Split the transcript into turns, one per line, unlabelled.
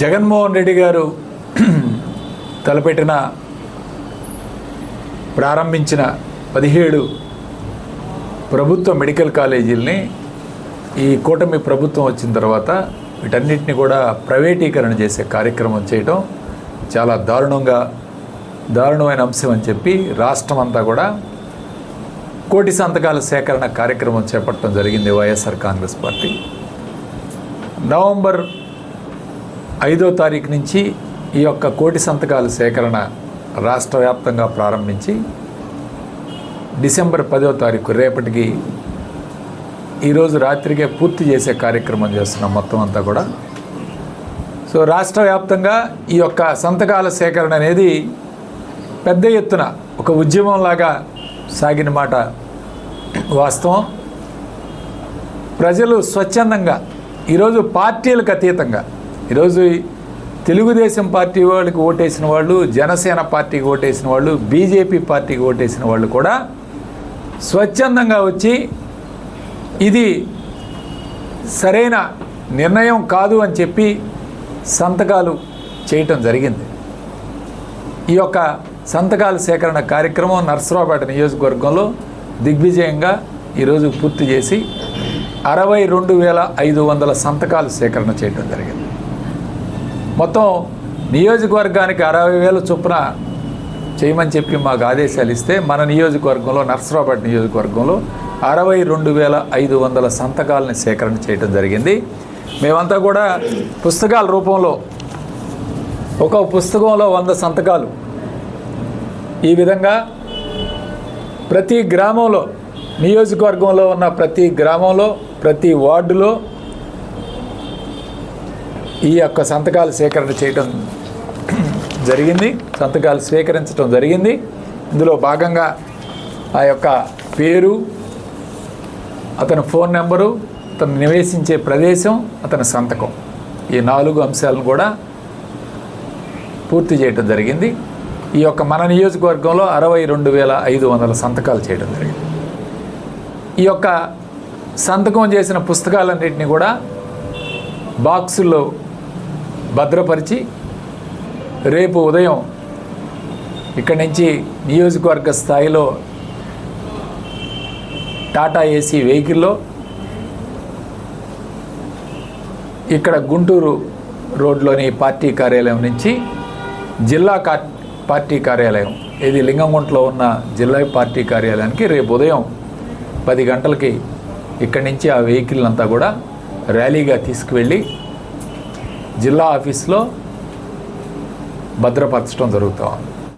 జగన్మోహన్ రెడ్డి గారు తలపెట్టిన ప్రారంభించిన 17 ప్రభుత్వ మెడికల్ కాలేజీలని ఈ కూటమి ప్రభుత్వం వచ్చిన తర్వాత వీటన్నిటిని కూడా ప్రైవేటీకరణ చేసే కార్యక్రమం చేయటం చాలా దారుణమైన అంశం అని చెప్పి రాష్ట్రం అంతా కూడా కోటి సంతకాల సేకరణ కార్యక్రమం చేపట్టడం జరిగింది. వైఎస్ఆర్ కాంగ్రెస్ పార్టీ నవంబర్ 5వ తారీఖు నుంచి ఈ యొక్క కోటి సంతకాల సేకరణ రాష్ట్ర వ్యాప్తంగా ప్రారంభించి డిసెంబర్ 10వ తారీఖు రేపటికి ఈరోజు రాత్రికే పూర్తి చేసే కార్యక్రమం చేస్తున్నాం మొత్తం అంతా కూడా. సో రాష్ట్ర వ్యాప్తంగా ఈ యొక్క సంతకాల సేకరణ అనేది పెద్ద ఎత్తున ఒక ఉద్యమంలాగా సాగిన మాట వాస్తవం. ప్రజలు స్వచ్ఛందంగా ఈరోజు పార్టీలకు అతీతంగా ఈరోజు తెలుగుదేశం పార్టీ వాళ్ళకి ఓటేసిన వాళ్ళు, జనసేన పార్టీకి ఓటేసిన వాళ్ళు, బీజేపీ పార్టీకి ఓటేసిన వాళ్ళు కూడా స్వచ్ఛందంగా వచ్చి ఇది సరైన నిర్ణయం కాదు అని చెప్పి సంతకాలు చేయటం జరిగింది. ఈ యొక్క సంతకాల సేకరణ కార్యక్రమం నర్సరావుపేట నియోజకవర్గంలో దిగ్విజయంగా ఈరోజు పూర్తి చేసి 62,500 సంతకాలు సేకరణ చేయడం జరిగింది. మొత్తం నియోజకవర్గానికి 60,000 చొప్పున చేయమని చెప్పి మాకు ఆదేశాలు ఇస్తే మన నియోజకవర్గంలో నర్సరావుపేట నియోజకవర్గంలో 62,500 సంతకాలని సేకరణ చేయడం జరిగింది. మేమంతా కూడా పుస్తకాల రూపంలో ఒక పుస్తకంలో 100 సంతకాలు ఈ విధంగా ప్రతి గ్రామంలో, నియోజకవర్గంలో ఉన్న ప్రతి గ్రామంలో, ప్రతి వార్డులో ఈ యొక్క సంతకాలు సేకరణ చేయటం జరిగింది, సంతకాలు స్వీకరించడం జరిగింది. ఇందులో భాగంగా ఆ యొక్క పేరు, అతని ఫోన్ నెంబరు, అతను నివసించే ప్రదేశం, అతని సంతకం, ఈ 4 అంశాలను కూడా పూర్తి చేయటం జరిగింది. ఈ యొక్క మన నియోజకవర్గంలో 62,500 సంతకాలు చేయడం జరిగింది. ఈ యొక్క సంతకం చేసిన పుస్తకాలన్నింటినీ కూడా బాక్సుల్లో భద్రపరిచి రేపు ఉదయం ఇక్కడి నుంచి నియోజకవర్గ స్థాయిలో టాటా ఏసీ వెహికల్లో ఇక్కడ గుంటూరు రోడ్లోని పార్టీ కార్యాలయం నుంచి జిల్లా పార్టీ కార్యాలయం, ఇది లింగంగుంటలో ఉన్న జిల్లా పార్టీ కార్యాలయానికి రేపు ఉదయం 10 గంటలకి ఇక్కడి నుంచి ఆ వెహికల్ అంతా కూడా ర్యాలీగా తీసుకువెళ్ళి జిల్లా ఆఫీస్లో భద్రపరచడం జరుగుతూ ఉంది.